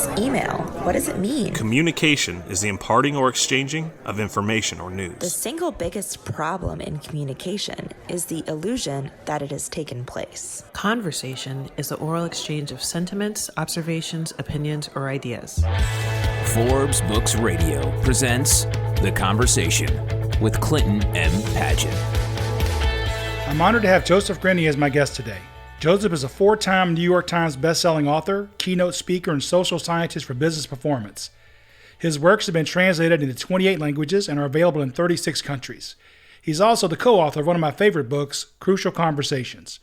this email? What does it mean? Communication is the imparting or exchanging of information or The news. single biggest problem in communication is the illusion that it has taken place. Conversation is the oral exchange of sentiments, observations, opinions, or ideas. Forbes Books Radio presents The Conversation with Clinton M. Padgett. I'm honored to have Joseph Grenny as my guest today. Joseph is a 4-time New York Times bestselling author, keynote speaker, and social scientist for business performance. His works have been translated into 28 languages and are available in 36 countries. He's also the co-author of one of my favorite books, Crucial Conversations.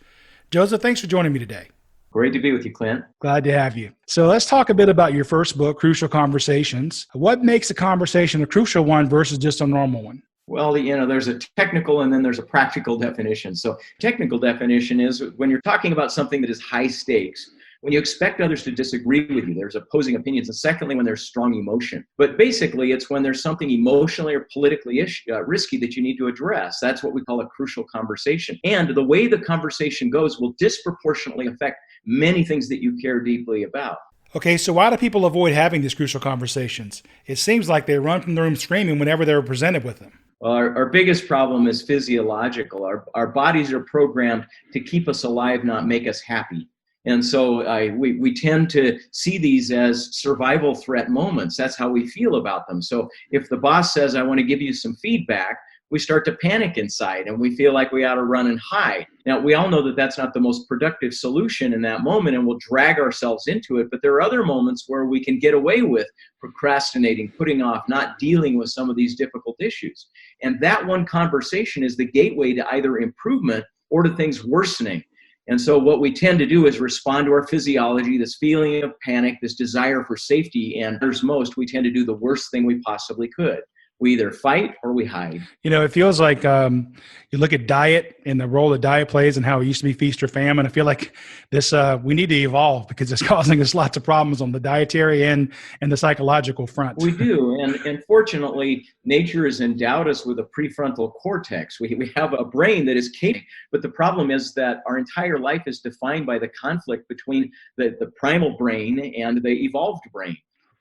Joseph, thanks for joining me today. Great to be with you, Clint. Glad to have you. So let's talk a bit about your first book, Crucial Conversations. What makes a conversation a crucial one versus just a normal one? Well, there's a technical and then there's a practical definition. So technical definition is when you're talking about something that is high stakes, when you expect others to disagree with you, there's opposing opinions. And secondly, when there's strong emotion. But basically, it's when there's something emotionally or politically risky that you need to address. That's what we call a crucial conversation. And the way the conversation goes will disproportionately affect many things that you care deeply about. Okay, so why do people avoid having these crucial conversations? It seems like they run from the room screaming whenever they're presented with them. Well, our biggest problem is physiological. Our bodies are programmed to keep us alive, not make us happy. And so we tend to see these as survival threat moments. That's how we feel about them. So if the boss says, I want to give you some feedback, we start to panic inside and we feel like we ought to run and hide. Now, we all know that that's not the most productive solution in that moment and we'll drag ourselves into it. But there are other moments where we can get away with procrastinating, putting off, not dealing with some of these difficult issues. And that one conversation is the gateway to either improvement or to things worsening. And so what we tend to do is respond to our physiology, this feeling of panic, this desire for safety. And there's most, we tend to do the worst thing we possibly could. We either fight or we hide. It feels like you look at diet and the role that diet plays and how it used to be feast or famine. I feel like this we need to evolve because it's causing us lots of problems on the dietary and the psychological front. We do. And fortunately, nature has endowed us with a prefrontal cortex. We have a brain that is capable. But the problem is that our entire life is defined by the conflict between the primal brain and the evolved brain.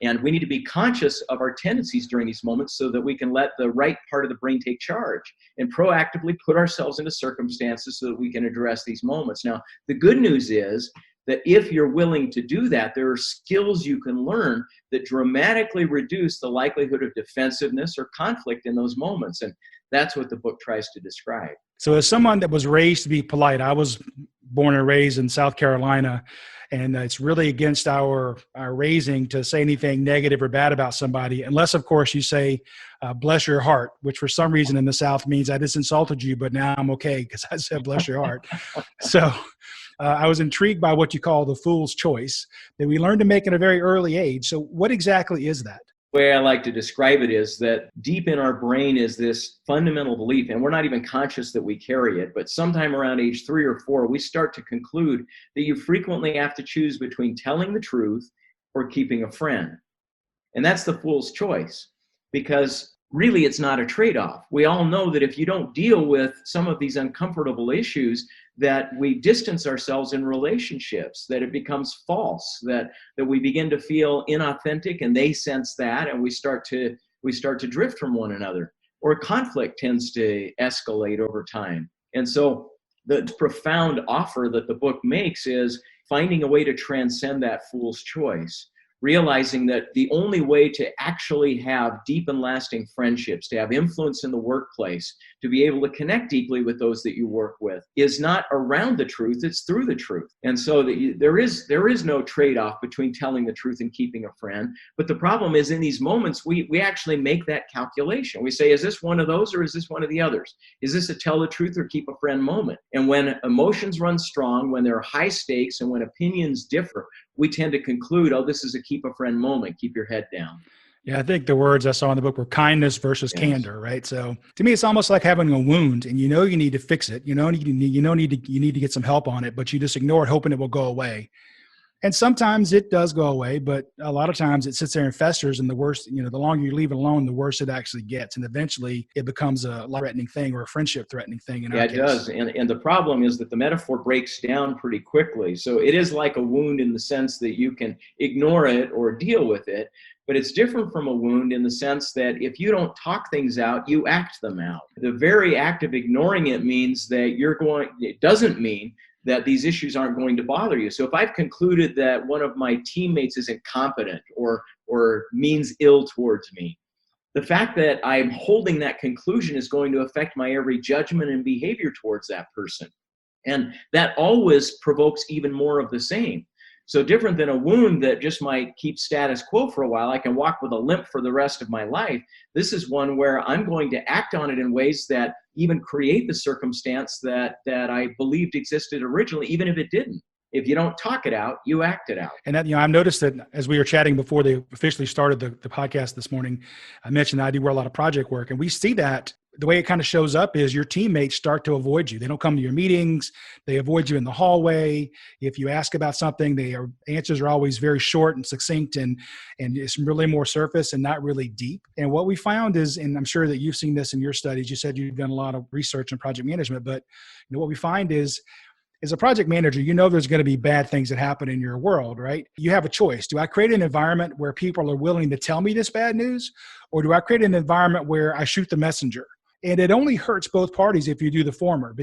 And we need to be conscious of our tendencies during these moments so that we can let the right part of the brain take charge and proactively put ourselves into circumstances so that we can address these moments. Now, the good news is that if you're willing to do that, there are skills you can learn that dramatically reduce the likelihood of defensiveness or conflict in those moments. And that's what the book tries to describe. So as someone that was raised to be polite, I was born and raised in South Carolina, and it's really against our raising to say anything negative or bad about somebody, unless, of course, you say, bless your heart, which for some reason in the South means I just insulted you, but now I'm okay because I said bless your heart. So I was intrigued by what you call the fool's choice that we learned to make at a very early age. So what exactly is that? The way I like to describe it is that deep in our brain is this fundamental belief, and we're not even conscious that we carry it, but sometime around age 3 or 4, we start to conclude that you frequently have to choose between telling the truth or keeping a friend. And that's the fool's choice, because really it's not a trade-off. We all know that if you don't deal with some of these uncomfortable issues, that we distance ourselves in relationships, that it becomes false, that we begin to feel inauthentic and they sense that and we start to drift from one another, or conflict tends to escalate over time. And so the profound offer that the book makes is finding a way to transcend that fool's choice, realizing that the only way to actually have deep and lasting friendships, to have influence in the workplace, to be able to connect deeply with those that you work with is not around the truth, it's through the truth. And so there is no trade-off between telling the truth and keeping a friend. But the problem is in these moments, we actually make that calculation. We say, is this one of those or is this one of the others? Is this a tell the truth or keep a friend moment? And when emotions run strong, when there are high stakes and when opinions differ, we tend to conclude, oh, this is a keep a friend moment, keep your head down. Yeah, I think the words I saw in the book were kindness versus candor, right? So to me, it's almost like having a wound and you need to fix it. You need to get some help on it, but you just ignore it, hoping it will go away. And sometimes it does go away, but a lot of times it sits there and festers, and the worse, the longer you leave it alone, the worse it actually gets. And eventually it becomes a life-threatening thing or a friendship-threatening thing in our case. Yeah, it does. And the problem is that the metaphor breaks down pretty quickly. So it is like a wound in the sense that you can ignore it or deal with it. But it's different from a wound in the sense that if you don't talk things out, you act them out. The very act of ignoring it means that it doesn't mean that these issues aren't going to bother you. So if I've concluded that one of my teammates is incompetent or means ill towards me, the fact that I'm holding that conclusion is going to affect my every judgment and behavior towards that person. And that always provokes even more of the same. So different than a wound that just might keep status quo for a while, I can walk with a limp for the rest of my life. This is one where I'm going to act on it in ways that even create the circumstance that I believed existed originally, even if it didn't. If you don't talk it out, you act it out. And that, I've noticed that as we were chatting before they officially started the podcast this morning, I mentioned I do a lot of project work, and we see that the way it kind of shows up is your teammates start to avoid you. They don't come to your meetings. They avoid you in the hallway. If you ask about something, answers are always very short and succinct, and it's really more surface and not really deep. And what we found is, and I'm sure that you've seen this in your studies, you said you've done a lot of research in project management, but what we find is, as a project manager, there's going to be bad things that happen in your world, right? You have a choice. Do I create an environment where people are willing to tell me this bad news? Or do I create an environment where I shoot the messenger? And it only hurts both parties if you do the former,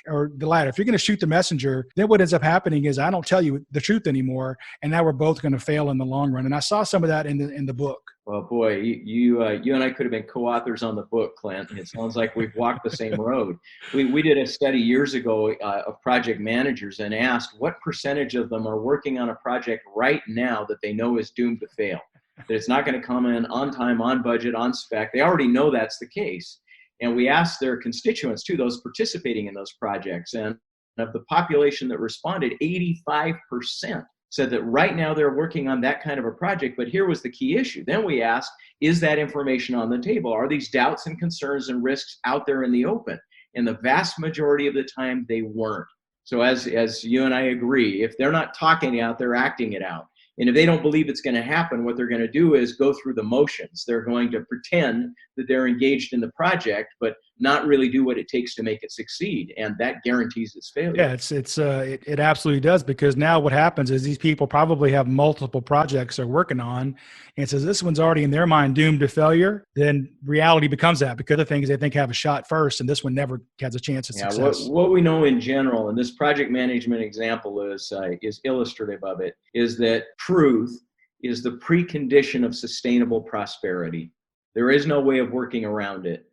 or the latter. If you're going to shoot the messenger, then what ends up happening is I don't tell you the truth anymore, and now we're both going to fail in the long run. And I saw some of that in the book. Well, boy, you and I could have been co-authors on the book, Clint. And it sounds like we've walked the same road. We did a study years ago of project managers and asked what percentage of them are working on a project right now that they know is doomed to fail, that it's not going to come in on time, on budget, on spec. They already know that's the case. And we asked their constituents too, those participating in those projects. And of the population that responded, 85% said that right now they're working on that kind of a project. But here was the key issue. Then we asked, is that information on the table? Are these doubts and concerns and risks out there in the open? And the vast majority of the time they weren't. So as you and I agree, if they're not talking it out, they're acting it out. And if they don't believe it's going to happen, what they're going to do is go through the motions. They're going to pretend that they're engaged in the project, but not really do what it takes to make it succeed. And that guarantees its failure. Yeah, it absolutely does, because now what happens is these people probably have multiple projects they're working on, and since this one's already in their mind doomed to failure, then reality becomes that, because the things they think have a shot first, and this one never has a chance of success. What we know in general, and this project management example is illustrative of it, is that truth is the precondition of sustainable prosperity. There is no way of working around it.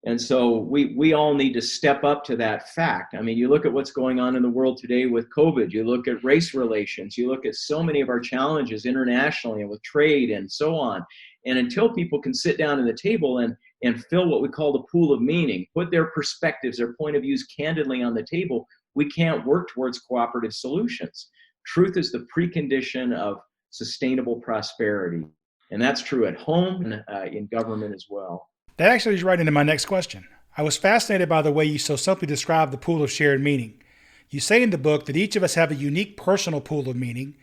And so we all need to step up to that fact. I mean, you look at what's going on in the world today with COVID, you look at race relations, you look at so many of our challenges internationally and with trade and so on. And until people can sit down at the table and fill what we call the pool of meaning, put their perspectives, their point of views candidly on the table, we can't work towards cooperative solutions. Truth is the precondition of sustainable prosperity. And that's true at home and in government as well. That actually is right into my next question. I was fascinated by the way you so simply described the pool of shared meaning. You say in the book that each of us have a unique personal pool of meaning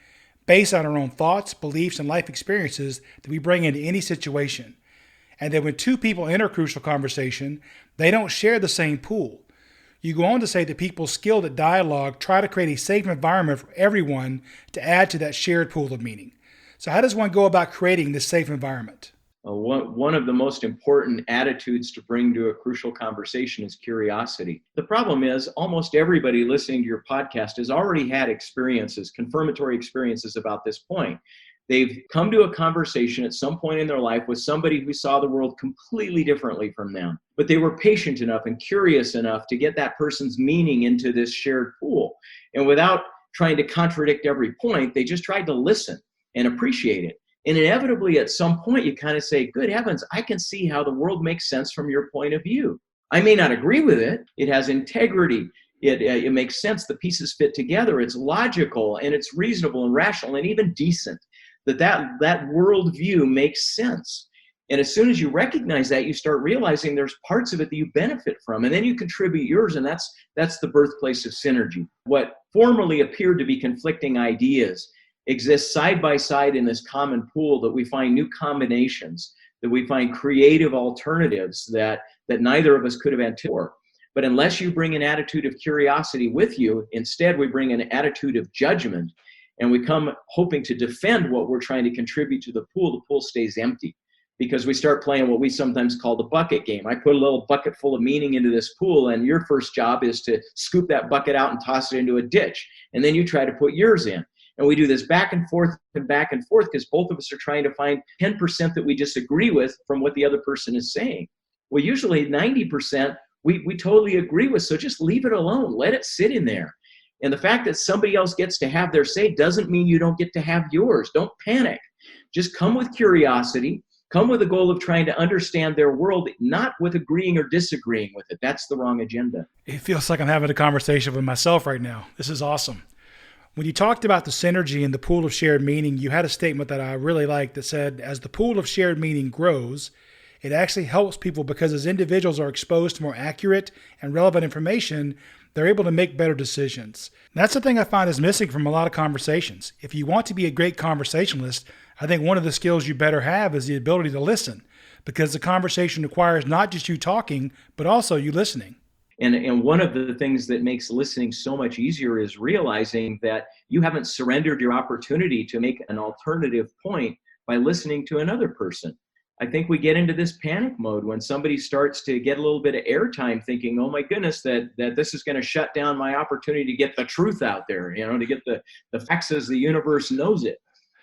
based on our own thoughts, beliefs, and life experiences that we bring into any situation. And that when two people enter a crucial conversation, they don't share the same pool. You go on to say that people skilled at dialogue try to create a safe environment for everyone to add to that shared pool of meaning. So how does one go about creating this safe environment? One of the most important attitudes to bring to a crucial conversation is curiosity. The problem is almost everybody listening to your podcast has already had experiences, confirmatory experiences about this point. They've come to a conversation at some point in their life with somebody who saw the world completely differently from them, but they were patient enough and curious enough to get that person's meaning into this shared pool. And without trying to contradict every point, they just tried to listen and appreciate it. And inevitably, at some point, you kind of say, good heavens, I can see how the world makes sense from your point of view. I may not agree with it. It has integrity. It makes sense. The pieces fit together. It's logical, and it's reasonable and rational and even decent. That worldview makes sense. And as soon as you recognize that, you start realizing there's parts of it that you benefit from, and then you contribute yours, and that's the birthplace of synergy. What formerly appeared to be conflicting ideas exist side by side in this common pool, that we find new combinations, that we find creative alternatives that neither of us could have anticipated. But unless you bring an attitude of curiosity with you, instead we bring an attitude of judgment, and we come hoping to defend what we're trying to contribute to the pool stays empty, because we start playing what we sometimes call the bucket game. I put a little bucket full of meaning into this pool, and your first job is to scoop that bucket out and toss it into a ditch, and then you try to put yours in. And we do this back and forth because both of us are trying to find 10% that we disagree with from what the other person is saying. Well, usually 90% we totally agree with, so just leave it alone. Let it sit in there. And the fact that somebody else gets to have their say doesn't mean you don't get to have yours. Don't panic. Just come with curiosity. Come with the goal of trying to understand their world, not with agreeing or disagreeing with it. That's the wrong agenda. It feels like I'm having a conversation with myself right now. This is awesome. When you talked about the synergy and the pool of shared meaning, you had a statement that I really liked that said, as the pool of shared meaning grows, it actually helps people because as individuals are exposed to more accurate and relevant information, they're able to make better decisions. And that's the thing I find is missing from a lot of conversations. If you want to be a great conversationalist, I think one of the skills you better have is the ability to listen, because the conversation requires not just you talking, but also you listening. And one of the things that makes listening so much easier is realizing that you haven't surrendered your opportunity to make an alternative point by listening to another person. I think we get into this panic mode when somebody starts to get a little bit of airtime, thinking, oh my goodness, that this is going to shut down my opportunity to get the truth out there, to get the facts as the universe knows it.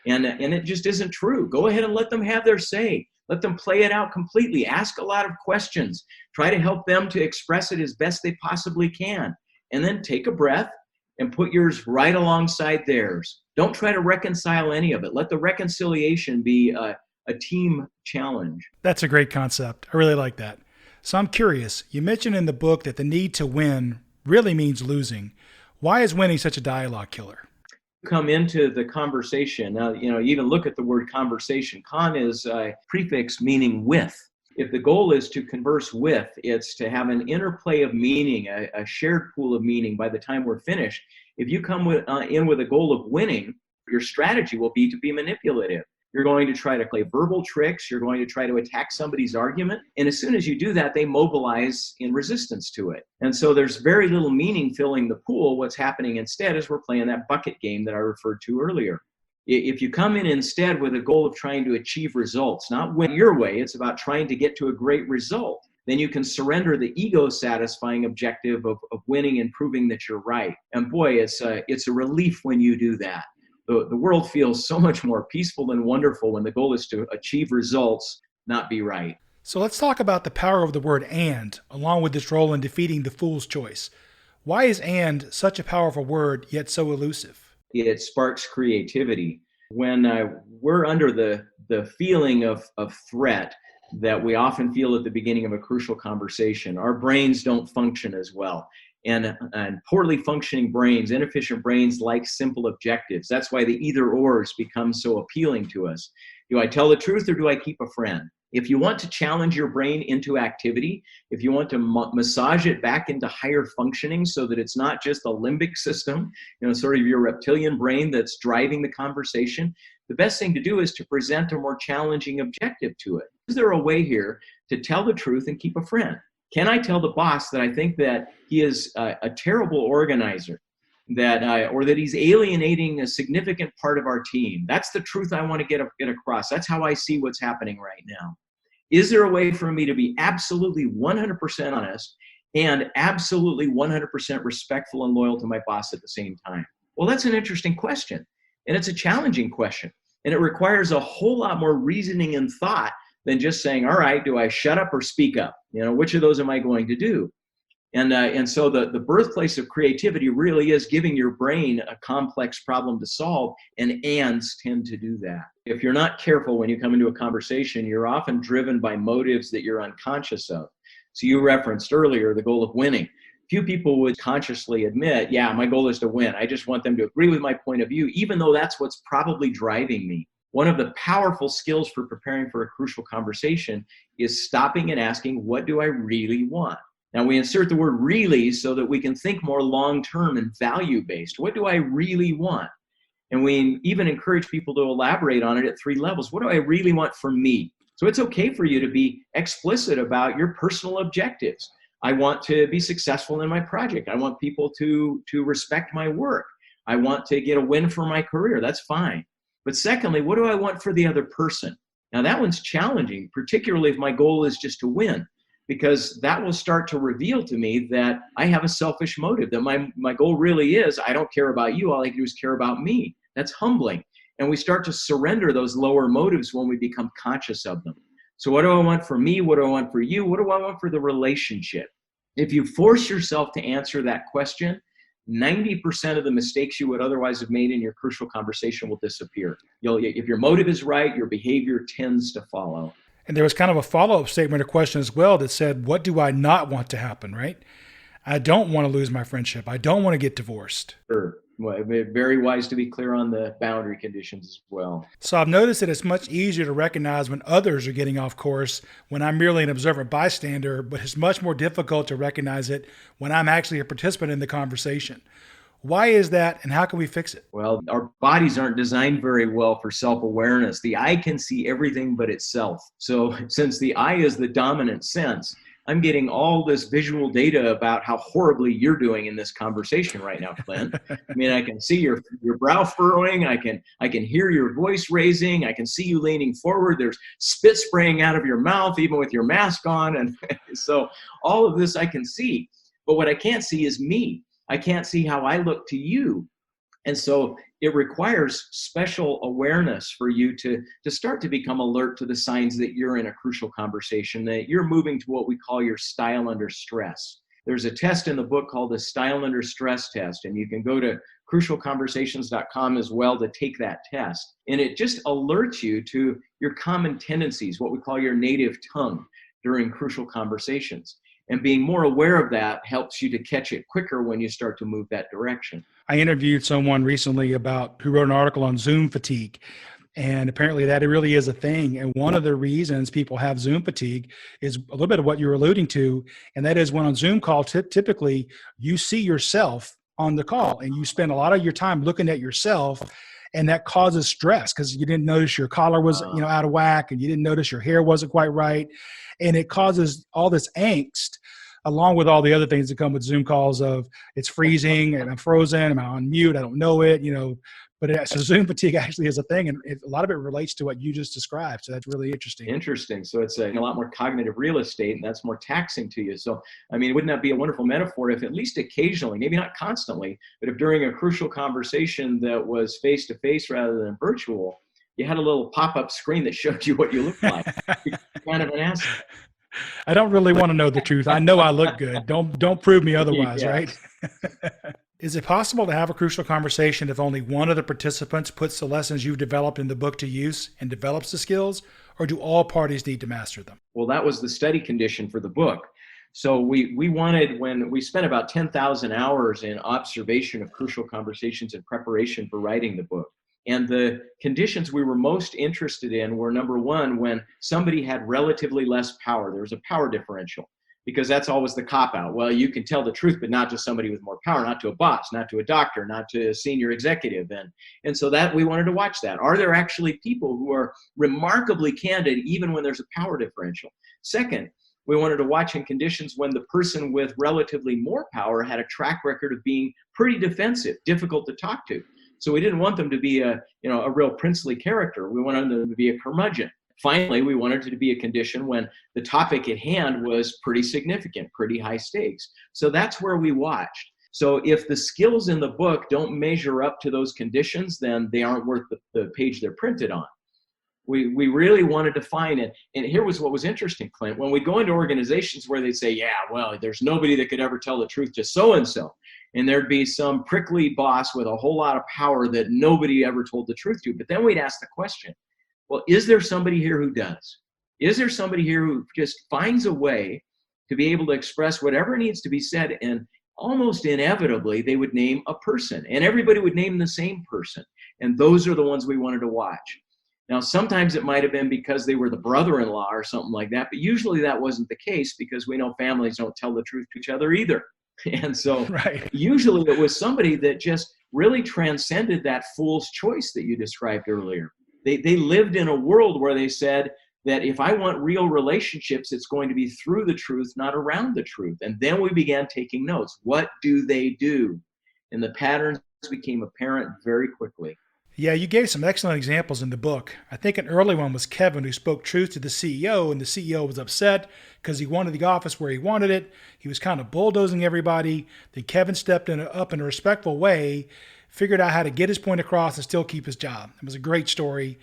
And it just isn't true. Go ahead and let them have their say. Let them play it out completely. Ask a lot of questions. Try to help them to express it as best they possibly can. And then take a breath and put yours right alongside theirs. Don't try to reconcile any of it. Let the reconciliation be a team challenge. That's a great concept. I really like that. So I'm curious, you mentioned in the book that the need to win really means losing. Why is winning such a dialogue killer? Come into the conversation. Now, you even look at the word conversation. Con is a prefix meaning with. If the goal is to converse with, it's to have an interplay of meaning, a shared pool of meaning by the time we're finished. If you come in with a goal of winning, your strategy will be to be manipulative. You're going to try to play verbal tricks. You're going to try to attack somebody's argument. And as soon as you do that, they mobilize in resistance to it. And so there's very little meaning filling the pool. What's happening instead is we're playing that bucket game that I referred to earlier. If you come in instead with a goal of trying to achieve results, not win your way, it's about trying to get to a great result, then you can surrender the ego-satisfying objective of winning and proving that you're right. And boy, it's a relief when you do that. The world feels so much more peaceful and wonderful when the goal is to achieve results, not be right. So let's talk about the power of the word and, along with its role in defeating the fool's choice. Why is and such a powerful word, yet so elusive? It sparks creativity. When we're under the feeling of threat that we often feel at the beginning of a crucial conversation, our brains don't function as well. And poorly functioning brains, inefficient brains, like simple objectives. That's why the either-ors become so appealing to us. Do I tell the truth or do I keep a friend? If you want to challenge your brain into activity, if you want to massage it back into higher functioning so that it's not just a limbic system, sort of your reptilian brain that's driving the conversation, the best thing to do is to present a more challenging objective to it. Is there a way here to tell the truth and keep a friend? Can I tell the boss that I think that he is a terrible organizer, or that he's alienating a significant part of our team? That's the truth I want to get across. That's how I see what's happening right now. Is there a way for me to be absolutely 100% honest and absolutely 100% respectful and loyal to my boss at the same time? Well, that's an interesting question, and it's a challenging question, and it requires a whole lot more reasoning and thought than just saying, all right, do I shut up or speak up? Which of those am I going to do? And so the birthplace of creativity really is giving your brain a complex problem to solve, and ands tend to do that. If you're not careful when you come into a conversation, you're often driven by motives that you're unconscious of. So you referenced earlier the goal of winning. Few people would consciously admit, yeah, my goal is to win. I just want them to agree with my point of view, even though that's what's probably driving me. One of the powerful skills for preparing for a crucial conversation is stopping and asking, what do I really want? Now, we insert the word really so that we can think more long-term and value-based. What do I really want? And we even encourage people to elaborate on it at 3 levels. What do I really want for me? So it's okay for you to be explicit about your personal objectives. I want to be successful in my project. I want people to respect my work. I want to get a win for my career. That's fine. But secondly, what do I want for the other person? Now that one's challenging, particularly if my goal is just to win, because that will start to reveal to me that I have a selfish motive, that my goal really is, I don't care about you, all I can do is care about me. That's humbling. And we start to surrender those lower motives when we become conscious of them. So what do I want for me? What do I want for you? What do I want for the relationship? If you force yourself to answer that question, 90% of the mistakes you would otherwise have made in your crucial conversation will disappear. If your motive is right, your behavior tends to follow. And there was kind of a follow-up statement or question as well that said, what do I not want to happen, right? I don't want to lose my friendship. I don't want to get divorced. Sure. Well, very wise to be clear on the boundary conditions as well. So I've noticed that it's much easier to recognize when others are getting off course when I'm merely an observant bystander, but it's much more difficult to recognize it when I'm actually a participant in the conversation. Why is that, and how can we fix it? Well, our bodies aren't designed very well for self-awareness. The eye can see everything but itself. So since the eye is the dominant sense, I'm getting all this visual data about how horribly you're doing in this conversation right now, Clint. I mean, I can see your brow furrowing. I can hear your voice raising. I can see you leaning forward. There's spit spraying out of your mouth, even with your mask on. And so all of this I can see. But what I can't see is me. I can't see how I look to you. And so it requires special awareness for you to start to become alert to the signs that you're in a crucial conversation, that you're moving to what we call your style under stress. There's a test in the book called the Style Under Stress test, and you can go to crucialconversations.com as well to take that test. And it just alerts you to your common tendencies, what we call your native tongue during crucial conversations. And being more aware of that helps you to catch it quicker when you start to move that direction. I interviewed someone recently who wrote an article on Zoom fatigue. And apparently that really is a thing. And one of the reasons people have Zoom fatigue is a little bit of what you're alluding to. And that is when on Zoom call, typically you see yourself on the call and you spend a lot of your time looking at yourself. And that causes stress because you didn't notice your collar was out of whack, and you didn't notice your hair wasn't quite right. And it causes all this angst, along with all the other things that come with Zoom calls of it's freezing and I'm frozen, am I on mute, I don't know it, But so Zoom fatigue actually is a thing, and a lot of it relates to what you just described. So that's really interesting. Interesting. So it's a lot more cognitive real estate, and that's more taxing to you. So, I mean, wouldn't that be a wonderful metaphor if at least occasionally, maybe not constantly, but if during a crucial conversation that was face-to-face rather than virtual, you had a little pop-up screen that showed you what you look like. Kind of an asset. I don't really want to know the truth. I know I look good. Don't prove me otherwise, Yeah. right? Is it possible to have a crucial conversation if only one of the participants puts the lessons you've developed in the book to use and develops the skills, or do all parties need to master them? Well, that was the study condition for the book. So we wanted, when we spent about 10,000 hours in observation of crucial conversations in preparation for writing the book. And the conditions we were most interested in were, number one, when somebody had relatively less power. There was a power differential, because that's always the cop-out. Well, you can tell the truth, but not to somebody with more power, not to a boss, not to a doctor, not to a senior executive. And so that we wanted to watch that. Are there actually people who are remarkably candid even when there's a power differential? Second, we wanted to watch in conditions when the person with relatively more power had a track record of being pretty defensive, difficult to talk to. So we didn't want them to be a real princely character. We wanted them to be a curmudgeon. Finally, we wanted it to be a condition when the topic at hand was pretty significant, pretty high stakes. So that's where we watched. So if the skills in the book don't measure up to those conditions, then they aren't worth the page they're printed on. We really wanted to find it. And here was what was interesting, Clint. When we go into organizations where they say, yeah, well, there's nobody that could ever tell the truth to so-and-so. And there'd be some prickly boss with a whole lot of power that nobody ever told the truth to. But then we'd ask the question, well, is there somebody here who does? Is there somebody here who just finds a way to be able to express whatever needs to be said? And almost inevitably, they would name a person. And everybody would name the same person. And those are the ones we wanted to watch. Now, sometimes it might have been because they were the brother-in-law or something like that. But usually that wasn't the case, because we know families don't tell the truth to each other either. And so usually it was somebody that just really transcended that fool's choice that you described earlier. They lived in a world where they said that if I want real relationships, it's going to be through the truth, not around the truth. And then we began taking notes. What do they do? And the patterns became apparent very quickly. Yeah, you gave some excellent examples in the book. I think an early one was Kevin, who spoke truth to the CEO, and the CEO was upset because he wanted the office where he wanted it. He was kind of bulldozing everybody. Then Kevin stepped up in a respectful way, figured out how to get his point across and still keep his job. It was a great story.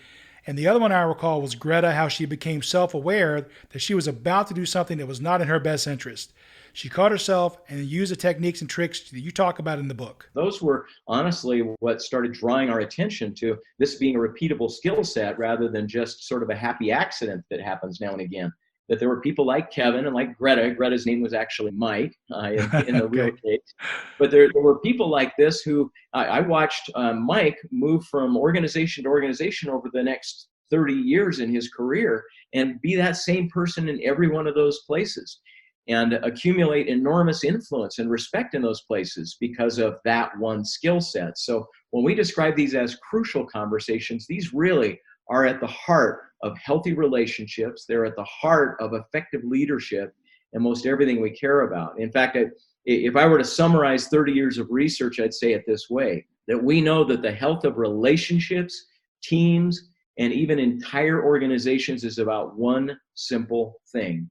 And the other one I recall was Greta, how she became self-aware that she was about to do something that was not in her best interest. She caught herself and used the techniques and tricks that you talk about in the book. Those were honestly what started drawing our attention to this being a repeatable skill set rather than just sort of a happy accident that happens now and again. That there were people like Kevin and like Greta. Greta's name was actually Mike in the real case. But there were people like this who I watched Mike move from organization to organization over the next 30 years in his career and be that same person in every one of those places and accumulate enormous influence and respect in those places because of that one skill set. So when we describe these as crucial conversations, these really are at the heart of healthy relationships. They're at the heart of effective leadership and most everything we care about. In fact, if I were to summarize 30 years of research, I'd say it this way, that we know that the health of relationships, teams, and even entire organizations is about one simple thing.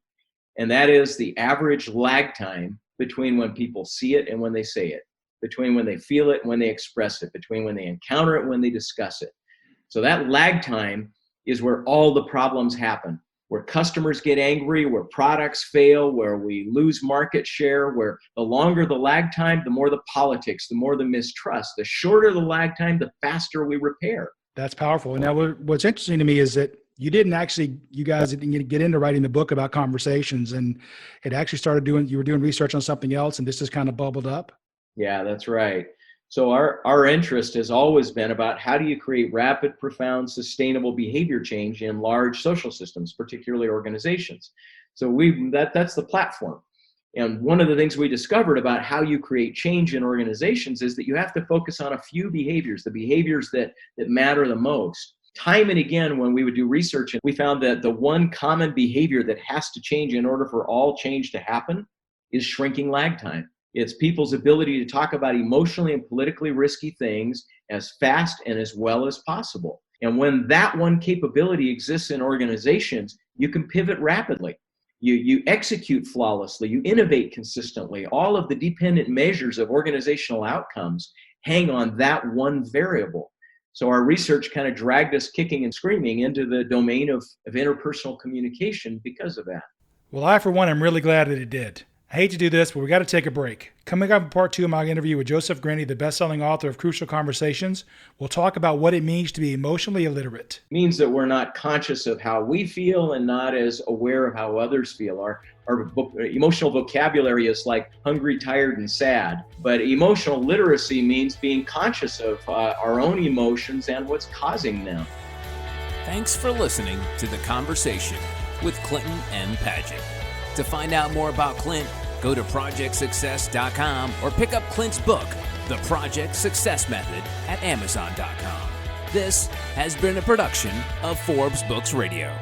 And that is the average lag time between when people see it and when they say it, between when they feel it and when they express it, between when they encounter it and when they discuss it. So that lag time is where all the problems happen, where customers get angry, where products fail, where we lose market share, where the longer the lag time, the more the politics, the more the mistrust. The shorter the lag time, the faster we repair. That's powerful. And now what's interesting to me is that you guys didn't get into writing the book about conversations, and it actually you were doing research on something else, and this just kind of bubbled up. Yeah, that's right. So our interest has always been about how do you create rapid, profound, sustainable behavior change in large social systems, particularly organizations. So that's the platform. And one of the things we discovered about how you create change in organizations is that you have to focus on a few behaviors, the behaviors that matter the most. Time and again, when we would do research, we found that the one common behavior that has to change in order for all change to happen is shrinking lag time. It's people's ability to talk about emotionally and politically risky things as fast and as well as possible. And when that one capability exists in organizations, you can pivot rapidly. You execute flawlessly, you innovate consistently. All of the dependent measures of organizational outcomes hang on that one variable. So our research kind of dragged us kicking and screaming into the domain of interpersonal communication because of that. Well, I, for one, am really glad that it did. I hate to do this, but we got to take a break. Coming up in part 2 of my interview with Joseph Grenny, the best-selling author of Crucial Conversations, we'll talk about what it means to be emotionally illiterate. It means that we're not conscious of how we feel and not as aware of how others feel. Our emotional vocabulary is like hungry, tired, and sad. But emotional literacy means being conscious of our own emotions and what's causing them. Thanks for listening to The Conversation with Clinton M. Padgett. To find out more about Clint, go to projectsuccess.com or pick up Clint's book, The Project Success Method, at Amazon.com. This has been a production of Forbes Books Radio.